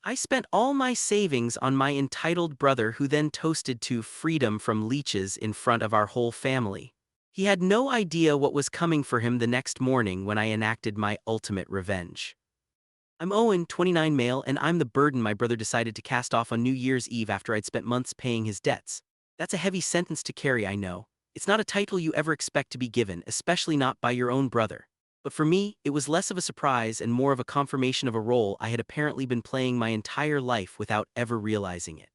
I spent all my savings on my entitled brother who then toasted to freedom from leeches in front of our whole family. He had no idea what was coming for him the next morning when I enacted my ultimate revenge. I'm Owen, 29 male, and I'm the burden my brother decided to cast off on New Year's Eve after I'd spent months paying his debts. That's a heavy sentence to carry, I know. It's not a title you ever expect to be given, especially not by your own brother. But for me, it was less of a surprise and more of a confirmation of a role I had apparently been playing my entire life without ever realizing it.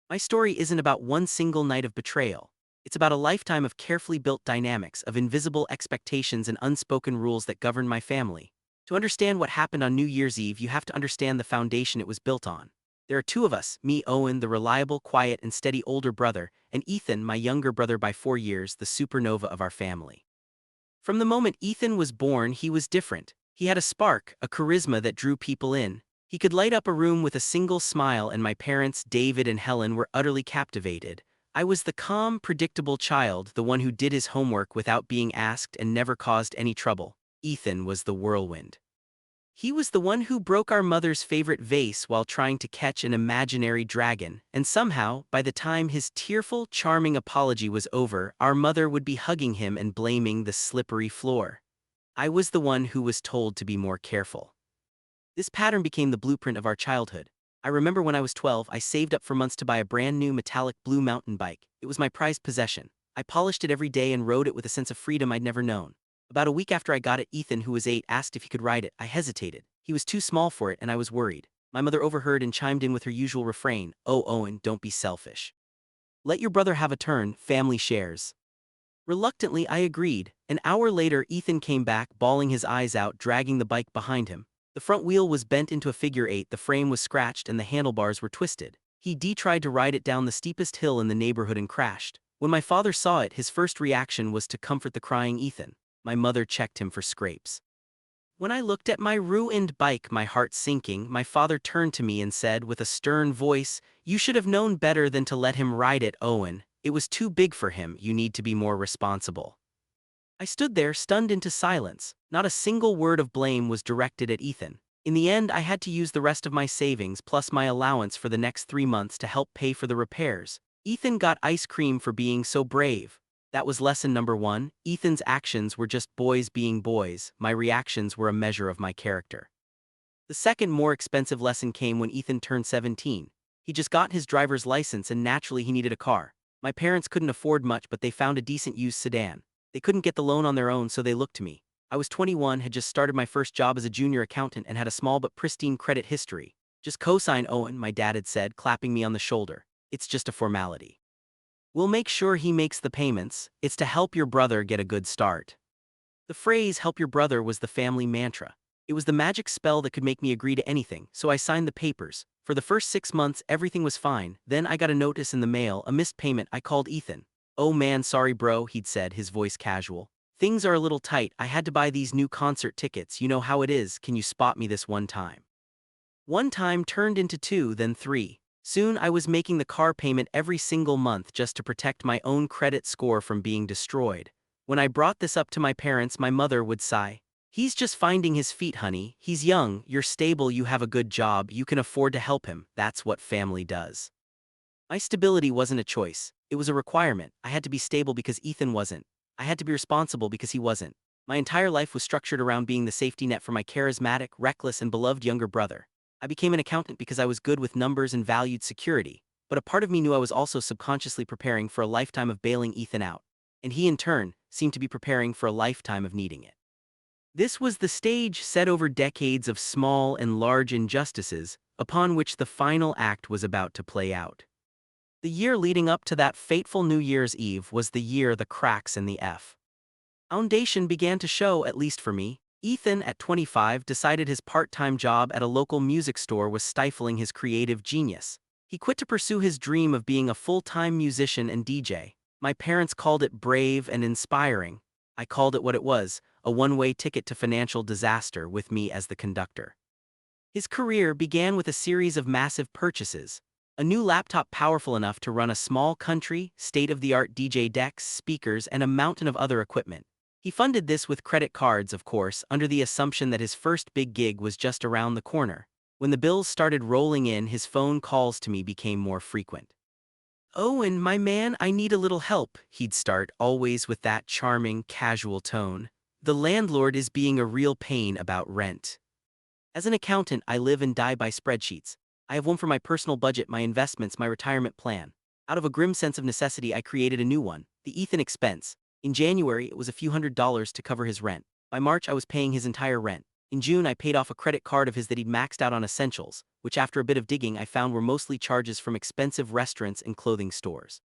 My story isn't about one single night of betrayal. It's about a lifetime of carefully built dynamics, of invisible expectations and unspoken rules that govern my family. To understand what happened on New Year's Eve, you have to understand the foundation it was built on. There are two of us, me, Owen, the reliable, quiet, and steady older brother, and Ethan, my younger brother by 4 years, the supernova of our family. From the moment Ethan was born, he was different. He had a spark, a charisma that drew people in. He could light up a room with a single smile, and my parents, David and Helen, were utterly captivated. I was the calm, predictable child, the one who did his homework without being asked and never caused any trouble. Ethan was the whirlwind. He was the one who broke our mother's favorite vase while trying to catch an imaginary dragon, and somehow, by the time his tearful, charming apology was over, our mother would be hugging him and blaming the slippery floor. I was the one who was told to be more careful. This pattern became the blueprint of our childhood. I remember when I was 12, I saved up for months to buy a brand new metallic blue mountain bike. It was my prized possession. I polished it every day and rode it with a sense of freedom I'd never known. About a week after I got it, Ethan, who was 8, asked if he could ride it. I hesitated. He was too small for it, and I was worried. My mother overheard and chimed in with her usual refrain, "Oh, Owen, don't be selfish. Let your brother have a turn, family shares." Reluctantly, I agreed. An hour later, Ethan came back, bawling his eyes out, dragging the bike behind him. The front wheel was bent into a figure 8, the frame was scratched, and the handlebars were twisted. He tried to ride it down the steepest hill in the neighborhood and crashed. When my father saw it, his first reaction was to comfort the crying Ethan. My mother checked him for scrapes. When I looked at my ruined bike, my heart sinking, my father turned to me and said with a stern voice, "You should have known better than to let him ride it, Owen. It was too big for him. You need to be more responsible." I stood there, stunned into silence. Not a single word of blame was directed at Ethan. In the end, I had to use the rest of my savings plus my allowance for the next 3 months to help pay for the repairs. Ethan got ice cream for being so brave. That was lesson number 1. Ethan's actions were just boys being boys. My reactions were a measure of my character. The second, more expensive lesson came when Ethan turned 17. He just got his driver's license and naturally he needed a car. My parents couldn't afford much, but they found a decent used sedan. They couldn't get the loan on their own, so they looked to me. I was 21, had just started my first job as a junior accountant, and had a small but pristine credit history. "Just co-sign, Owen," my dad had said, clapping me on the shoulder. "It's just a formality. We'll make sure he makes the payments. It's to help your brother get a good start." The phrase "help your brother" was the family mantra. It was the magic spell that could make me agree to anything, so I signed the papers. For the first 6 months, everything was fine. Then I got a notice in the mail, a missed payment. I called Ethan. "Oh man, sorry bro," he'd said, his voice casual. "Things are a little tight. I had to buy these new concert tickets. You know how it is. Can you spot me this one time?" One time turned into 2, then 3. Soon I was making the car payment every single month just to protect my own credit score from being destroyed. When I brought this up to my parents, my mother would sigh. "He's just finding his feet, honey. He's young, you're stable, you have a good job, you can afford to help him. That's what family does." My stability wasn't a choice. It was a requirement. I had to be stable because Ethan wasn't. I had to be responsible because he wasn't. My entire life was structured around being the safety net for my charismatic, reckless, and beloved younger brother. I became an accountant because I was good with numbers and valued security, but a part of me knew I was also subconsciously preparing for a lifetime of bailing Ethan out, and he in turn seemed to be preparing for a lifetime of needing it. This was the stage set over decades of small and large injustices, upon which the final act was about to play out. The year leading up to that fateful New Year's Eve was the year the cracks in the foundation began to show, at least for me. Ethan, at 25, decided his part-time job at a local music store was stifling his creative genius. He quit to pursue his dream of being a full-time musician and DJ. My parents called it brave and inspiring. I called it what it was, a one-way ticket to financial disaster with me as the conductor. His career began with a series of massive purchases. A new laptop powerful enough to run a small country, state-of-the-art DJ decks, speakers, and a mountain of other equipment. He funded this with credit cards, of course, under the assumption that his first big gig was just around the corner. When the bills started rolling in, his phone calls to me became more frequent. "Owen, my man, I need a little help," he'd start, always with that charming, casual tone. "The landlord is being a real pain about rent." As an accountant, I live and die by spreadsheets. I have one for my personal budget, my investments, my retirement plan. Out of a grim sense of necessity, I created a new one, the Ethan expense. In January, it was a few $100s to cover his rent. By March, I was paying his entire rent. In June, I paid off a credit card of his that he'd maxed out on essentials, which after a bit of digging I found were mostly charges from expensive restaurants and clothing stores.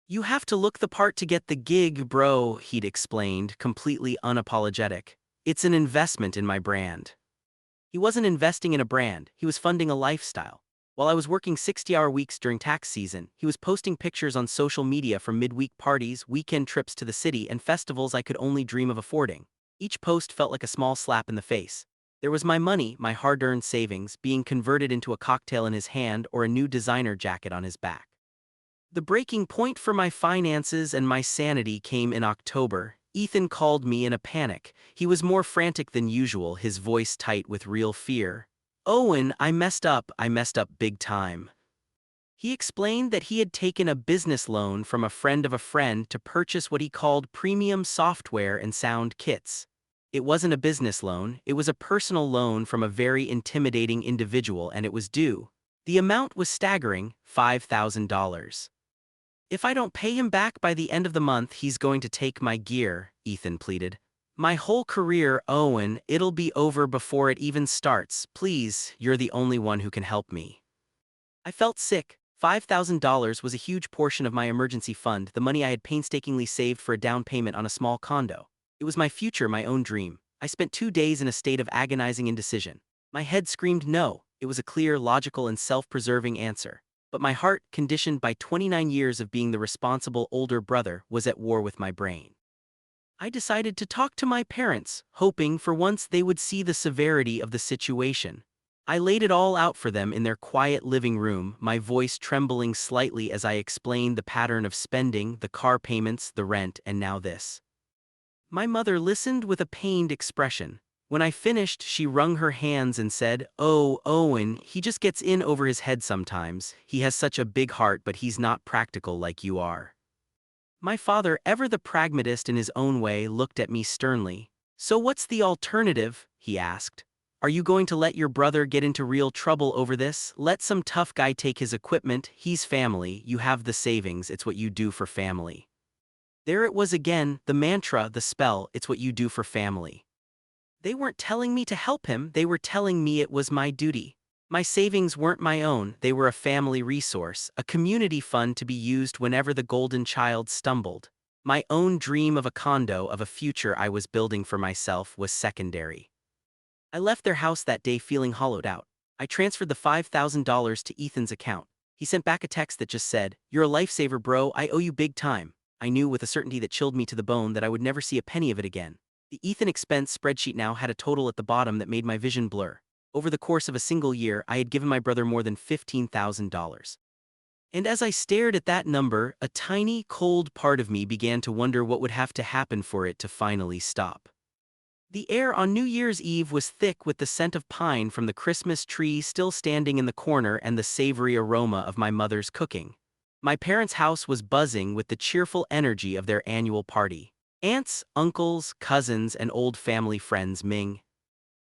"You have to look the part to get the gig, bro," he'd explained, completely unapologetic. "It's an investment in my brand." He wasn't investing in a brand, he was funding a lifestyle. While I was working 60-hour weeks during tax season, he was posting pictures on social media from midweek parties, weekend trips to the city, and festivals I could only dream of affording. Each post felt like a small slap in the face. There was my money, my hard-earned savings, being converted into a cocktail in his hand or a new designer jacket on his back. The breaking point for my finances and my sanity came in October. Ethan called me in a panic. He was more frantic than usual, his voice tight with real fear. "Owen, I messed up big time." He explained that he had taken a business loan from a friend of a friend to purchase what he called premium software and sound kits. It wasn't a business loan, it was a personal loan from a very intimidating individual, and it was due. The amount was staggering, $5,000. "If I don't pay him back by the end of the month, he's going to take my gear," Ethan pleaded. "My whole career, Owen, it'll be over before it even starts. Please, you're the only one who can help me." I felt sick. $5,000 was a huge portion of my emergency fund, the money I had painstakingly saved for a down payment on a small condo. It was my future, my own dream. I spent 2 days in a state of agonizing indecision. My head screamed no. It was a clear, logical, and self-preserving answer. But my heart, conditioned by 29 years of being the responsible older brother, was at war with my brain. I decided to talk to my parents, hoping for once they would see the severity of the situation. I laid it all out for them in their quiet living room, my voice trembling slightly as I explained the pattern of spending, the car payments, the rent, and now this. My mother listened with a pained expression. When I finished, she wrung her hands and said, "Oh, Owen, he just gets in over his head sometimes. He has such a big heart, but he's not practical like you are." My father, ever the pragmatist in his own way, looked at me sternly. "So what's the alternative?" he asked. "Are you going to let your brother get into real trouble over this? Let some tough guy take his equipment. He's family, you have the savings, it's what you do for family." There it was again, the mantra, the spell, it's what you do for family. They weren't telling me to help him, they were telling me it was my duty. My savings weren't my own, they were a family resource, a community fund to be used whenever the golden child stumbled. My own dream of a condo, of a future I was building for myself, was secondary. I left their house that day feeling hollowed out. I transferred the $5,000 to Ethan's account. He sent back a text that just said, "You're a lifesaver, bro, I owe you big time." I knew with a certainty that chilled me to the bone that I would never see a penny of it again. The Ethan expense spreadsheet now had a total at the bottom that made my vision blur. Over the course of a single year, I had given my brother more than $15,000. And as I stared at that number, a tiny, cold part of me began to wonder what would have to happen for it to finally stop. The air on New Year's Eve was thick with the scent of pine from the Christmas tree still standing in the corner and the savory aroma of my mother's cooking. My parents' house was buzzing with the cheerful energy of their annual party. Aunts, uncles, cousins, and old family friends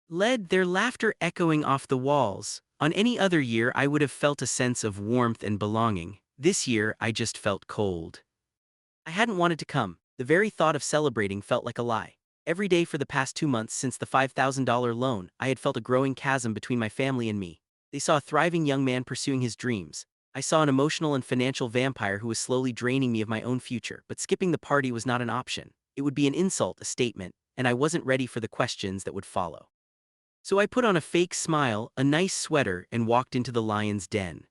led, their laughter echoing off the walls. On any other year I would have felt a sense of warmth and belonging. This year I just felt cold. I hadn't wanted to come. The very thought of celebrating felt like a lie. Every day for the past 2 months since the $5,000 loan, I had felt a growing chasm between my family and me. They saw a thriving young man pursuing his dreams. I saw an emotional and financial vampire who was slowly draining me of my own future, but skipping the party was not an option. It would be an insult, a statement, and I wasn't ready for the questions that would follow. So I put on a fake smile, a nice sweater, and walked into the lion's den.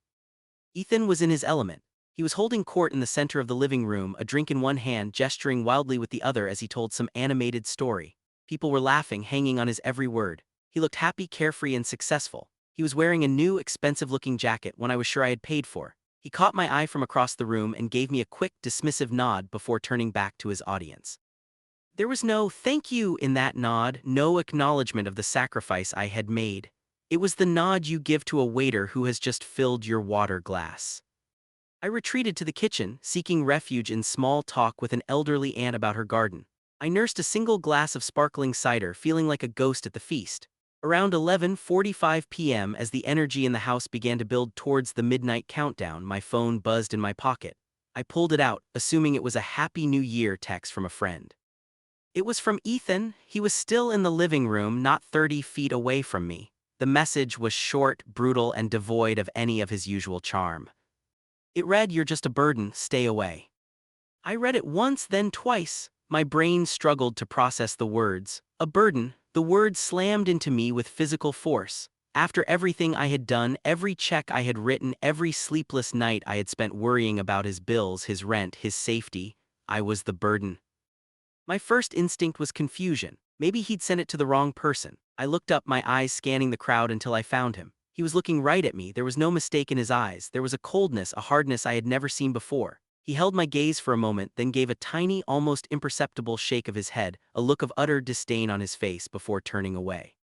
Ethan was in his element. He was holding court in the center of the living room, a drink in one hand, gesturing wildly with the other as he told some animated story. People were laughing, hanging on his every word. He looked happy, carefree, and successful. He was wearing a new, expensive-looking jacket, one I was sure I had paid for. He caught my eye from across the room and gave me a quick, dismissive nod before turning back to his audience. There was no "thank you" in that nod, no acknowledgement of the sacrifice I had made. It was the nod you give to a waiter who has just filled your water glass. I retreated to the kitchen, seeking refuge in small talk with an elderly aunt about her garden. I nursed a single glass of sparkling cider, feeling like a ghost at the feast. Around 11:45 p.m., as the energy in the house began to build towards the midnight countdown, my phone buzzed in my pocket. I pulled it out, assuming it was a Happy New Year text from a friend. It was from Ethan. He was still in the living room, not 30 feet away from me. The message was short, brutal, and devoid of any of his usual charm. It read, "You're just a burden, stay away." I read it once, then twice. My brain struggled to process the words. A burden. The word slammed into me with physical force. After everything I had done, every check I had written, every sleepless night I had spent worrying about his bills, his rent, his safety, I was the burden. My first instinct was confusion. Maybe he'd sent it to the wrong person. I looked up, my eyes scanning the crowd until I found him. He was looking right at me. There was no mistake in his eyes. There was a coldness, a hardness I had never seen before. He held my gaze for a moment, then gave a tiny, almost imperceptible shake of his head, a look of utter disdain on his face before turning away.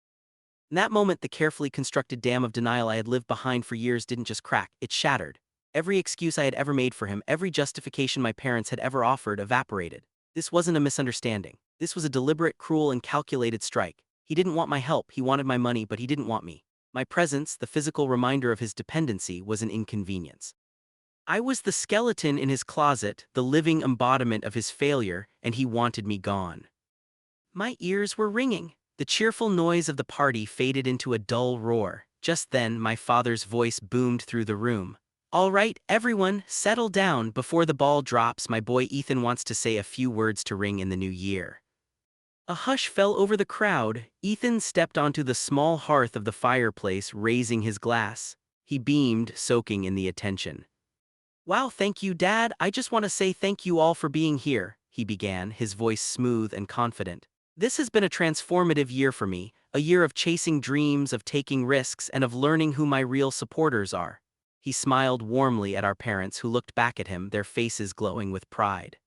In that moment, the carefully constructed dam of denial I had lived behind for years didn't just crack, it shattered. Every excuse I had ever made for him, every justification my parents had ever offered, evaporated. This wasn't a misunderstanding. This was a deliberate, cruel, and calculated strike. He didn't want my help, he wanted my money, but he didn't want me. My presence, the physical reminder of his dependency, was an inconvenience. I was the skeleton in his closet, the living embodiment of his failure, and he wanted me gone. My ears were ringing. The cheerful noise of the party faded into a dull roar. Just then, my father's voice boomed through the room. "All right, everyone, settle down. Before the ball drops, my boy Ethan wants to say a few words to ring in the new year." A hush fell over the crowd. Ethan stepped onto the small hearth of the fireplace, raising his glass. He beamed, soaking in the attention. "Wow, thank you, Dad. I just want to say thank you all for being here," he began, his voice smooth and confident. "This has been a transformative year for me, a year of chasing dreams, of taking risks, and of learning who my real supporters are." He smiled warmly at our parents, who looked back at him, their faces glowing with pride.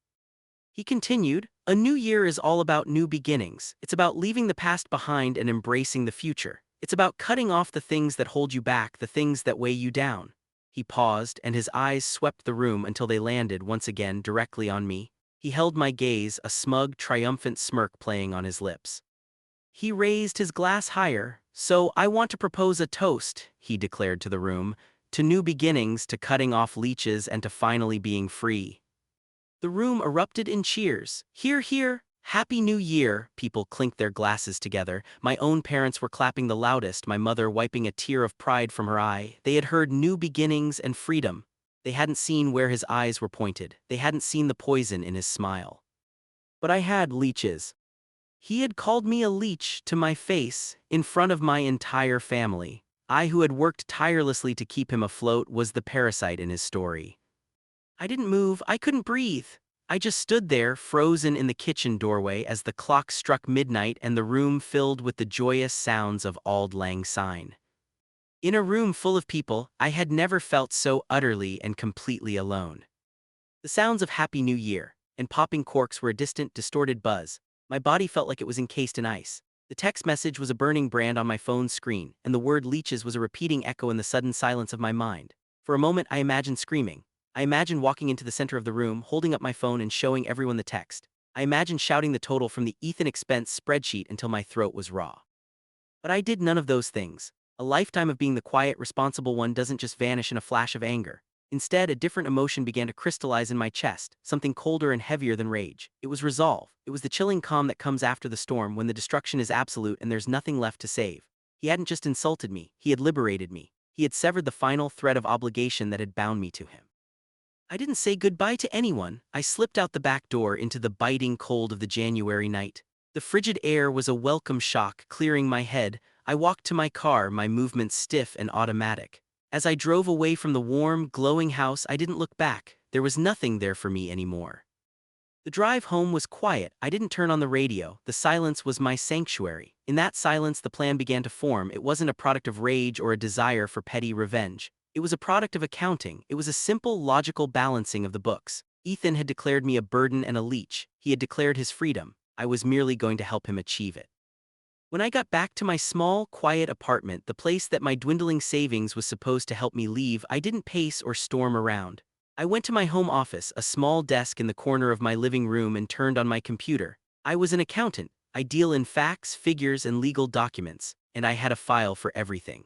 He continued, "A new year is all about new beginnings. It's about leaving the past behind and embracing the future. It's about cutting off the things that hold you back, the things that weigh you down." He paused, and his eyes swept the room until they landed once again directly on me. He held my gaze, a smug, triumphant smirk playing on his lips. He raised his glass higher. "So I want to propose a toast," he declared to the room, "to new beginnings, to cutting off leeches, and to finally being free." The room erupted in cheers. "Hear, hear! Happy New Year!" People clinked their glasses together. My own parents were clapping the loudest, my mother wiping a tear of pride from her eye. They had heard new beginnings and freedom. They hadn't seen where his eyes were pointed. They hadn't seen the poison in his smile. But I had leeches. He had called me a leech to my face, in front of my entire family. I, who had worked tirelessly to keep him afloat, was the parasite in his story. I didn't move, I couldn't breathe. I just stood there, frozen in the kitchen doorway as the clock struck midnight and the room filled with the joyous sounds of Auld Lang Syne. In a room full of people, I had never felt so utterly and completely alone. The sounds of Happy New Year and popping corks were a distant, distorted buzz. My body felt like it was encased in ice. The text message was a burning brand on my phone's screen, and the word leeches was a repeating echo in the sudden silence of my mind. For a moment, I imagined screaming. I imagined walking into the center of the room, holding up my phone and showing everyone the text. I imagined shouting the total from the Ethan expense spreadsheet until my throat was raw. But I did none of those things. A lifetime of being the quiet, responsible one doesn't just vanish in a flash of anger. Instead, a different emotion began to crystallize in my chest, something colder and heavier than rage. It was resolve. It was the chilling calm that comes after the storm, when the destruction is absolute and there's nothing left to save. He hadn't just insulted me, he had liberated me. He had severed the final thread of obligation that had bound me to him. I didn't say goodbye to anyone. I slipped out the back door into the biting cold of the January night. The frigid air was a welcome shock, clearing my head. I walked to my car, my movements stiff and automatic. As I drove away from the warm, glowing house, I didn't look back. There was nothing there for me anymore. The drive home was quiet. I didn't turn on the radio. The silence was my sanctuary. In that silence, the plan began to form. It wasn't a product of rage or a desire for petty revenge. It was a product of accounting. It was a simple, logical balancing of the books. Ethan had declared me a burden and a leech. He had declared his freedom. I was merely going to help him achieve it. When I got back to my small, quiet apartment, the place that my dwindling savings was supposed to help me leave, I didn't pace or storm around. I went to my home office, a small desk in the corner of my living room, and turned on my computer. I was an accountant. I deal in facts, figures, and legal documents, and I had a file for everything.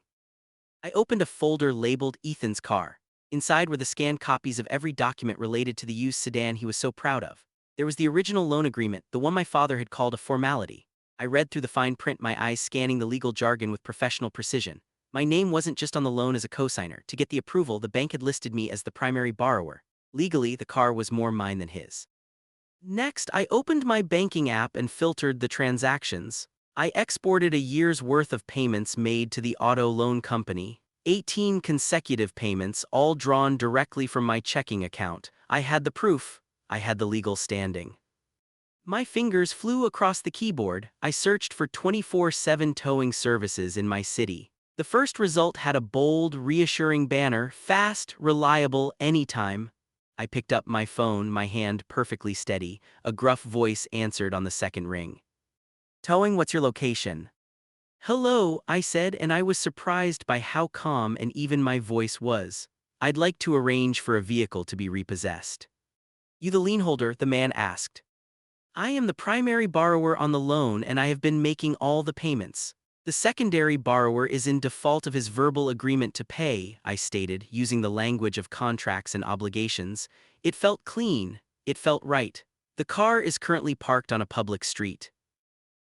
I opened a folder labeled Ethan's car. Inside were the scanned copies of every document related to the used sedan he was so proud of. There was the original loan agreement, the one my father had called a formality. I read through the fine print, my eyes scanning the legal jargon with professional precision. My name wasn't just on the loan as a cosigner. To get the approval, the bank had listed me as the primary borrower. Legally, the car was more mine than his. Next, I opened my banking app and filtered the transactions. I exported a year's worth of payments made to the auto loan company, 18 consecutive payments, all drawn directly from my checking account. I had the proof. I had the legal standing. My fingers flew across the keyboard. I searched for 24/7 towing services in my city. The first result had a bold, reassuring banner: fast, reliable, anytime. I picked up my phone, my hand perfectly steady. A gruff voice answered on the second ring. "Towing, what's your location?" "Hello," I said, and I was surprised by how calm and even my voice was. "I'd like to arrange for a vehicle to be repossessed." "You the lien holder?" the man asked. "I am the primary borrower on the loan, and I have been making all the payments. The secondary borrower is in default of his verbal agreement to pay," I stated, using the language of contracts and obligations. It felt clean. It felt right. "The car is currently parked on a public street."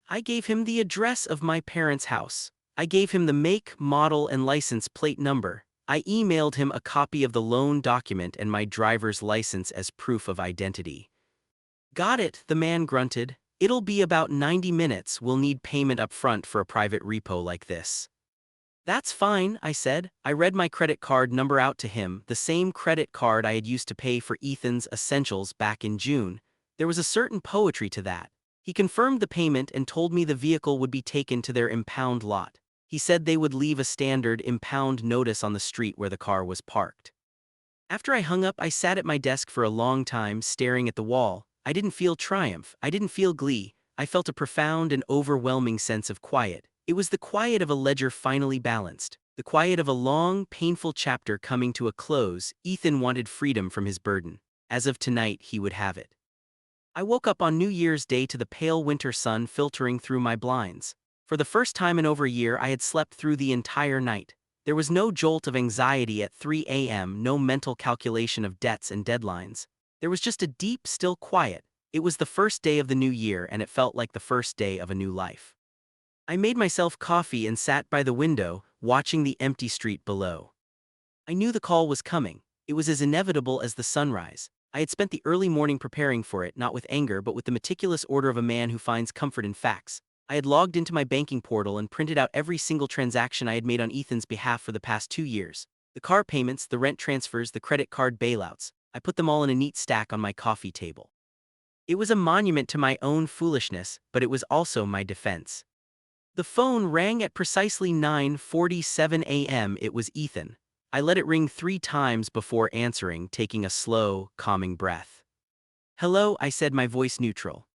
I gave him the address of my parents' house. I gave him the make, model, and license plate number. I emailed him a copy of the loan document and my driver's license as proof of identity. "Got it," the man grunted. "It'll be about 90 minutes. We'll need payment up front for a private repo like this." "That's fine," I said. I read my credit card number out to him, the same credit card I had used to pay for Ethan's essentials back in June. There was a certain poetry to that. He confirmed the payment and told me the vehicle would be taken to their impound lot. He said they would leave a standard impound notice on the street where the car was parked. After I hung up, I sat at my desk for a long time, staring at the wall. I didn't feel triumph. I didn't feel glee. I felt a profound and overwhelming sense of quiet. It was the quiet of a ledger finally balanced. The quiet of a long, painful chapter coming to a close. Ethan wanted freedom from his burden. As of tonight, he would have it. I woke up on New Year's Day to the pale winter sun filtering through my blinds. For the first time in over a year, I had slept through the entire night. There was no jolt of anxiety at 3 a.m., no mental calculation of debts and deadlines. There was just a deep, still quiet. It was the first day of the new year, and it felt like the first day of a new life. I made myself coffee and sat by the window, watching the empty street below. I knew the call was coming. It was as inevitable as the sunrise. I had spent the early morning preparing for it, not with anger but with the meticulous order of a man who finds comfort in facts. I had logged into my banking portal and printed out every single transaction I had made on Ethan's behalf for the past 2 years. The car payments, the rent transfers, the credit card bailouts. I put them all in a neat stack on my coffee table. It was a monument to my own foolishness, but it was also my defense. The phone rang at precisely 9:47 a.m. It was Ethan. I let it ring 3 times before answering, taking a slow, calming breath. "Hello," I said, my voice neutral.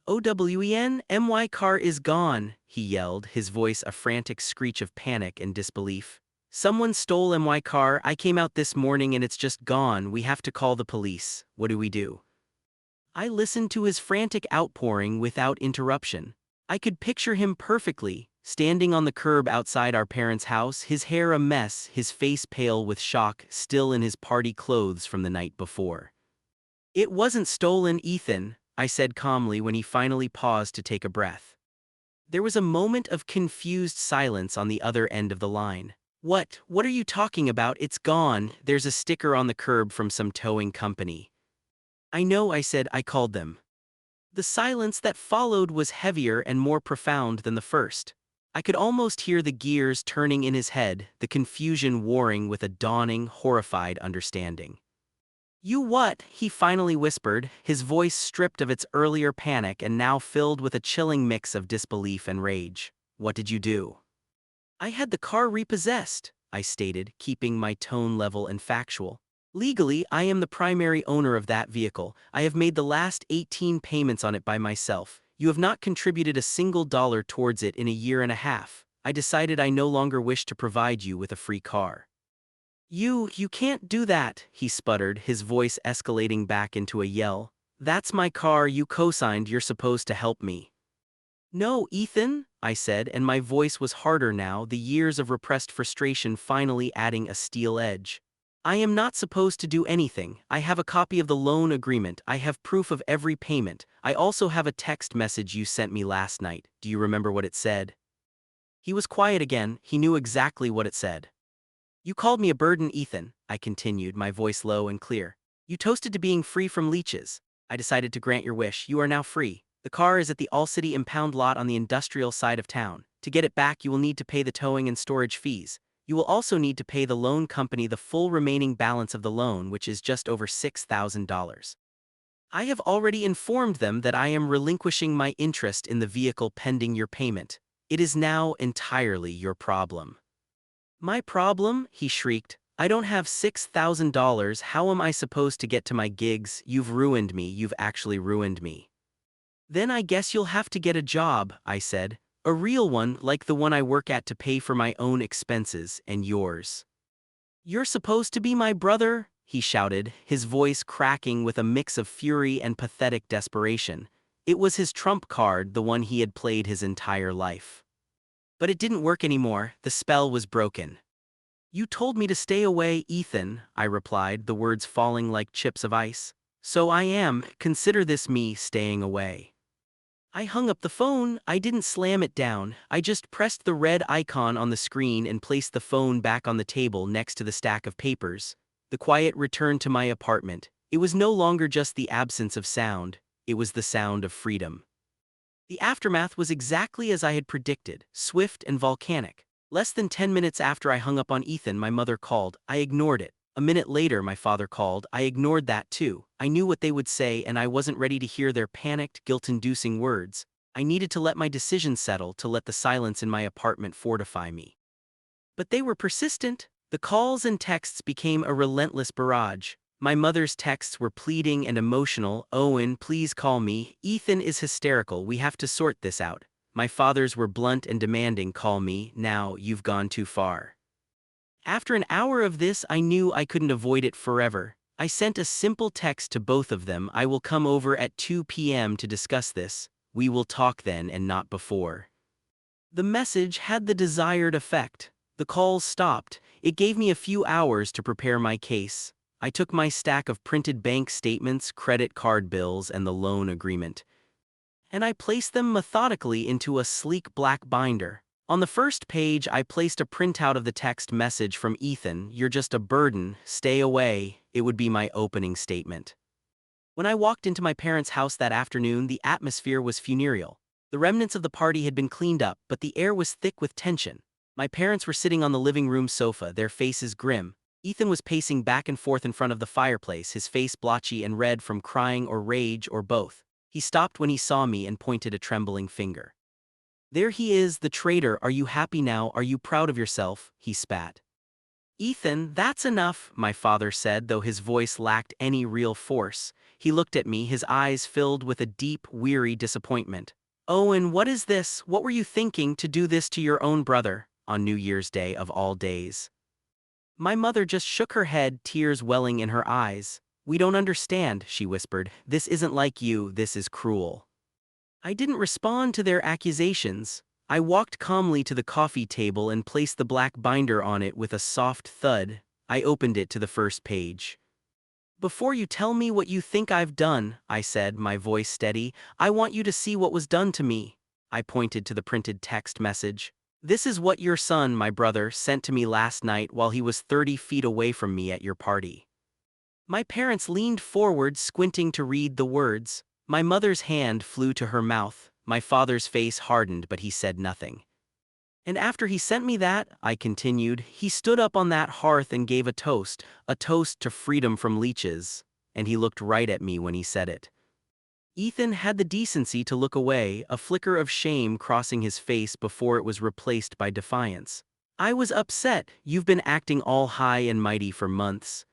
"Owen, my car is gone," he yelled, his voice a frantic screech of panic and disbelief. "Someone stole my car. I came out this morning and it's just gone. We have to call the police. What do we do?" I listened to his frantic outpouring without interruption. I could picture him perfectly, standing on the curb outside our parents' house, his hair a mess, his face pale with shock, still in his party clothes from the night before. "It wasn't stolen, Ethan," I said calmly when he finally paused to take a breath. There was a moment of confused silence on the other end of the line. What are you talking about? It's gone. There's a sticker on the curb from some towing company." "I know," I said. "I called them." The silence that followed was heavier and more profound than the first. I could almost hear the gears turning in his head, the confusion warring with a dawning, horrified understanding. "You what?" he finally whispered, his voice stripped of its earlier panic and now filled with a chilling mix of disbelief and rage. "What did you do?" "I had the car repossessed," I stated, keeping my tone level and factual. "Legally, I am the primary owner of that vehicle. I have made the last 18 payments on it by myself. You have not contributed a single dollar towards it in a year and a half. I decided I no longer wish to provide you with a free car." You can't do that," he sputtered, his voice escalating back into a yell. "That's my car, you co-signed, you're supposed to help me." "No, Ethan," I said, and my voice was harder now, the years of repressed frustration finally adding a steel edge. "I am not supposed to do anything. I have a copy of the loan agreement. I have proof of every payment. I also have a text message you sent me last night. Do you remember what it said?" He was quiet again. He knew exactly what it said. "You called me a burden, Ethan," I continued, my voice low and clear. "You toasted to being free from leeches. I decided to grant your wish. You are now free. The car is at the All-City impound lot on the industrial side of town. To get it back, you will need to pay the towing and storage fees. You will also need to pay the loan company the full remaining balance of the loan, which is just over $6,000. I have already informed them that I am relinquishing my interest in the vehicle pending your payment. It is now entirely your problem." "My problem?" he shrieked. "I don't have $6,000. How am I supposed to get to my gigs? You've ruined me. You've actually ruined me." "Then I guess you'll have to get a job," I said. "A real one, like the one I work at, to pay for my own expenses and yours." "You're supposed to be my brother," he shouted, his voice cracking with a mix of fury and pathetic desperation. It was his trump card, the one he had played his entire life. But it didn't work anymore. The spell was broken. "You told me to stay away, Ethan," I replied, the words falling like chips of ice. "So I am. Consider this me staying away." I hung up the phone. I didn't slam it down. I just pressed the red icon on the screen and placed the phone back on the table next to the stack of papers. The quiet returned to my apartment. It was no longer just the absence of sound. It was the sound of freedom. The aftermath was exactly as I had predicted, swift and volcanic. Less than 10 minutes after I hung up on Ethan, my mother called. I ignored it. A minute later, my father called. I ignored that too. I knew what they would say, and I wasn't ready to hear their panicked, guilt-inducing words. I needed to let my decision settle, to let the silence in my apartment fortify me. But they were persistent. The calls and texts became a relentless barrage. My mother's texts were pleading and emotional. "Owen, please call me. Ethan is hysterical. We have to sort this out." My father's were blunt and demanding. "Call me now. You've gone too far." After an hour of this, I knew I couldn't avoid it forever. I sent a simple text to both of them. "I will come over at 2 p.m. to discuss this. We will talk then and not before." The message had the desired effect. The calls stopped. It gave me a few hours to prepare my case. I took my stack of printed bank statements, credit card bills, and the loan agreement, and I placed them methodically into a sleek black binder. On the first page, I placed a printout of the text message from Ethan. "You're just a burden. Stay away." It would be my opening statement. When I walked into my parents' house that afternoon, the atmosphere was funereal. The remnants of the party had been cleaned up, but the air was thick with tension. My parents were sitting on the living room sofa, their faces grim. Ethan was pacing back and forth in front of the fireplace, his face blotchy and red from crying or rage or both. He stopped when he saw me and pointed a trembling finger. "There he is, the traitor. Are you happy now? Are you proud of yourself?" he spat. "Ethan, that's enough," my father said, though his voice lacked any real force. He looked at me, his eyes filled with a deep, weary disappointment. "Owen, what is this? What were you thinking, to do this to your own brother, on New Year's Day of all days?" My mother just shook her head, tears welling in her eyes. "We don't understand," she whispered. "This isn't like you. This is cruel." I didn't respond to their accusations. I walked calmly to the coffee table and placed the black binder on it with a soft thud. I opened it to the first page. "Before you tell me what you think I've done," I said, my voice steady, "I want you to see what was done to me." I pointed to the printed text message. "This is what your son, my brother, sent to me last night while he was 30 feet away from me at your party." My parents leaned forward, squinting to read the words. My mother's hand flew to her mouth. My father's face hardened, but he said nothing. "And after he sent me that," I continued, "he stood up on that hearth and gave a toast to freedom from leeches." And he looked right at me when he said it. Ethan had the decency to look away, a flicker of shame crossing his face before it was replaced by defiance. I was upset. "You've been acting all high and mighty for months."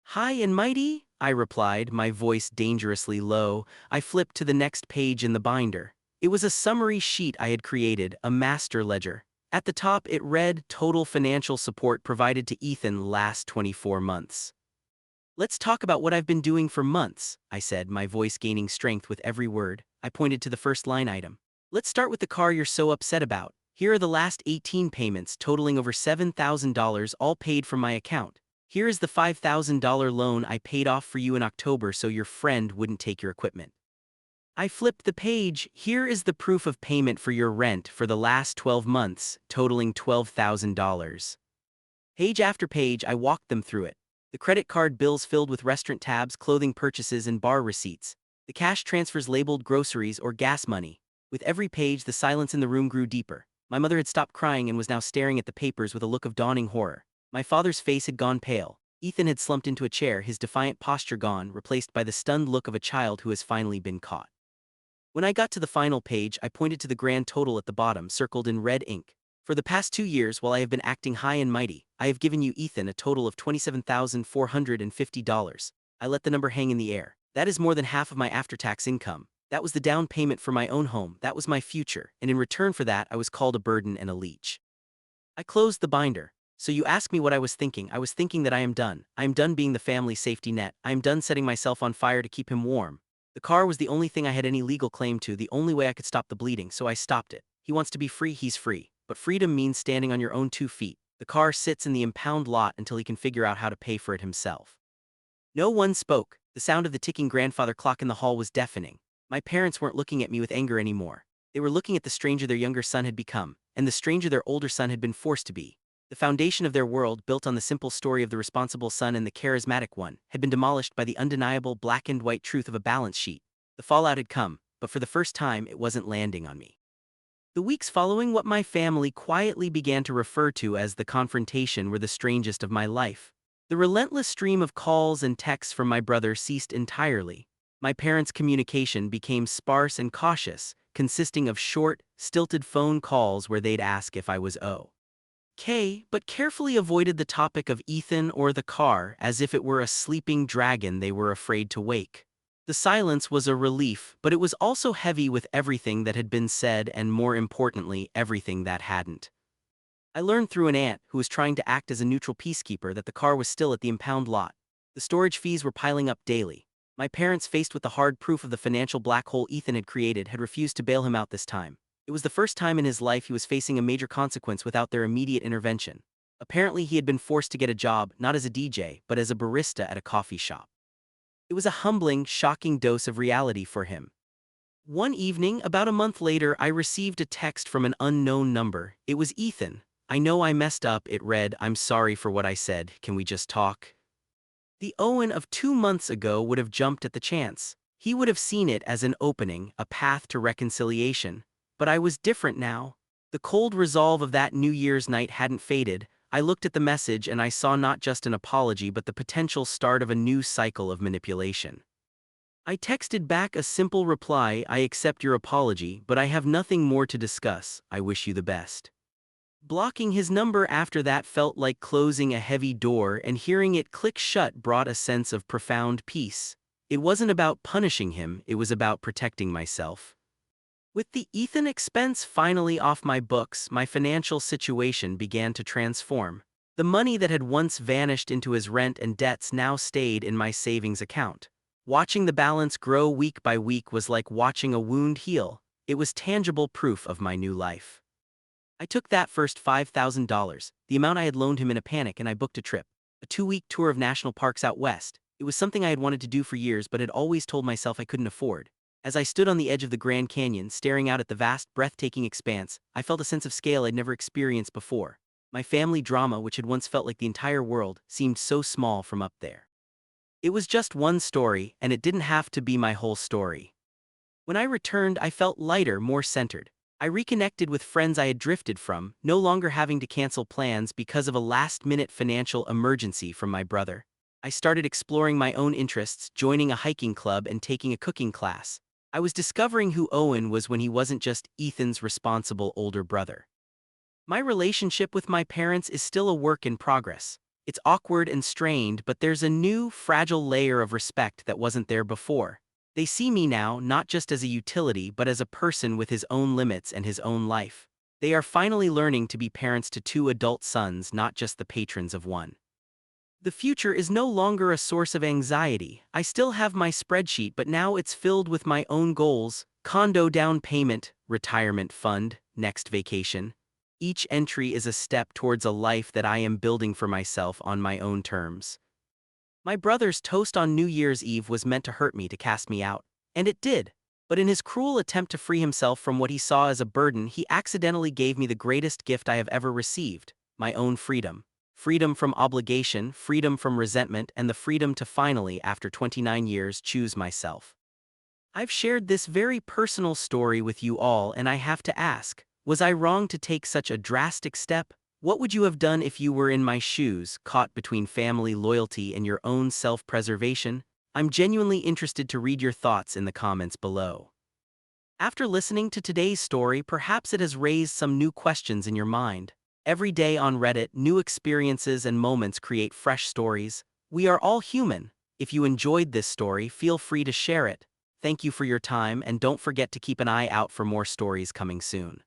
"High and mighty?" I replied, my voice dangerously low. I flipped to the next page in the binder. It was a summary sheet I had created, a master ledger. At the top it read, total financial support provided to Ethan last 24 months. Let's talk about what I've been doing for months, I said, my voice gaining strength with every word. I pointed to the first line item. Let's start with the car you're so upset about. Here are the last 18 payments totaling over $7,000, all paid from my account. Here is the $5,000 loan I paid off for you in October so your friend wouldn't take your equipment. I flipped the page. Here is the proof of payment for your rent for the last 12 months, totaling $12,000. Page after page, I walked them through it. The credit card bills filled with restaurant tabs, clothing purchases, and bar receipts. The cash transfers labeled groceries or gas money. With every page, the silence in the room grew deeper. My mother had stopped crying and was now staring at the papers with a look of dawning horror. My father's face had gone pale. Ethan had slumped into a chair, his defiant posture gone, replaced by the stunned look of a child who has finally been caught. When I got to the final page, I pointed to the grand total at the bottom, circled in red ink. For the past 2 years, while I have been acting high and mighty, I have given you, Ethan, a total of $27,450. I let the number hang in the air. That is more than half of my after-tax income. That was the down payment for my own home. That was my future, and in return for that, I was called a burden and a leech. I closed the binder. So you ask me what I was thinking. I was thinking that I am done. I am done being the family safety net. I am done setting myself on fire to keep him warm. The car was the only thing I had any legal claim to, the only way I could stop the bleeding, so I stopped it. He wants to be free, he's free. But freedom means standing on your own 2 feet. The car sits in the impound lot until he can figure out how to pay for it himself. No one spoke. The sound of the ticking grandfather clock in the hall was deafening. My parents weren't looking at me with anger anymore. They were looking at the stranger their younger son had become, and the stranger their older son had been forced to be. The foundation of their world, built on the simple story of the responsible son and the charismatic one, had been demolished by the undeniable black-and-white truth of a balance sheet. The fallout had come, but for the first time it wasn't landing on me. The weeks following what my family quietly began to refer to as the confrontation were the strangest of my life. The relentless stream of calls and texts from my brother ceased entirely. My parents' communication became sparse and cautious, consisting of short, stilted phone calls where they'd ask if I was okay, but carefully avoided the topic of Ethan or the car as if it were a sleeping dragon they were afraid to wake. The silence was a relief, but it was also heavy with everything that had been said and, more importantly, everything that hadn't. I learned through an aunt who was trying to act as a neutral peacekeeper that the car was still at the impound lot. The storage fees were piling up daily. My parents, faced with the hard proof of the financial black hole Ethan had created, had refused to bail him out this time. It was the first time in his life he was facing a major consequence without their immediate intervention. Apparently he had been forced to get a job, not as a DJ, but as a barista at a coffee shop. It was a humbling, shocking dose of reality for him. One evening, about a month later, I received a text from an unknown number. It was Ethan. I know I messed up, it read. I'm sorry for what I said. Can we just talk? The Owen of 2 months ago would have jumped at the chance. He would have seen it as an opening, a path to reconciliation. But I was different now. The cold resolve of that New Year's night hadn't faded. I looked at the message and I saw not just an apology but the potential start of a new cycle of manipulation. I texted back a simple reply: I accept your apology, but I have nothing more to discuss. I wish you the best. Blocking his number after that felt like closing a heavy door, and hearing it click shut brought a sense of profound peace. It wasn't about punishing him, it was about protecting myself. With the Ethan expense finally off my books, my financial situation began to transform. The money that had once vanished into his rent and debts now stayed in my savings account. Watching the balance grow week by week was like watching a wound heal. It was tangible proof of my new life. I took that first $5,000, the amount I had loaned him, in a panic, and I booked a trip. A 2-week tour of national parks out west. It was something I had wanted to do for years but had always told myself I couldn't afford. As I stood on the edge of the Grand Canyon, staring out at the vast, breathtaking expanse, I felt a sense of scale I'd never experienced before. My family drama, which had once felt like the entire world, seemed so small from up there. It was just one story, and it didn't have to be my whole story. When I returned, I felt lighter, more centered. I reconnected with friends I had drifted from, no longer having to cancel plans because of a last-minute financial emergency from my brother. I started exploring my own interests, joining a hiking club and taking a cooking class. I was discovering who Owen was when he wasn't just Ethan's responsible older brother. My relationship with my parents is still a work in progress. It's awkward and strained, but there's a new, fragile layer of respect that wasn't there before. They see me now not just as a utility but as a person with his own limits and his own life. They are finally learning to be parents to two adult sons, not just the patrons of one. The future is no longer a source of anxiety. I still have my spreadsheet, but now it's filled with my own goals: condo down payment, retirement fund, next vacation. Each entry is a step towards a life that I am building for myself on my own terms. My brother's toast on New Year's Eve was meant to hurt me, to cast me out. And it did. But in his cruel attempt to free himself from what he saw as a burden, he accidentally gave me the greatest gift I have ever received: my own freedom. Freedom from obligation, freedom from resentment, and the freedom to finally, after 29 years, choose myself. I've shared this very personal story with you all, and I have to ask, was I wrong to take such a drastic step? What would you have done if you were in my shoes, caught between family loyalty and your own self-preservation? I'm genuinely interested to read your thoughts in the comments below. After listening to today's story, perhaps it has raised some new questions in your mind. Every day on Reddit, new experiences and moments create fresh stories. We are all human. If you enjoyed this story, feel free to share it. Thank you for your time, and don't forget to keep an eye out for more stories coming soon.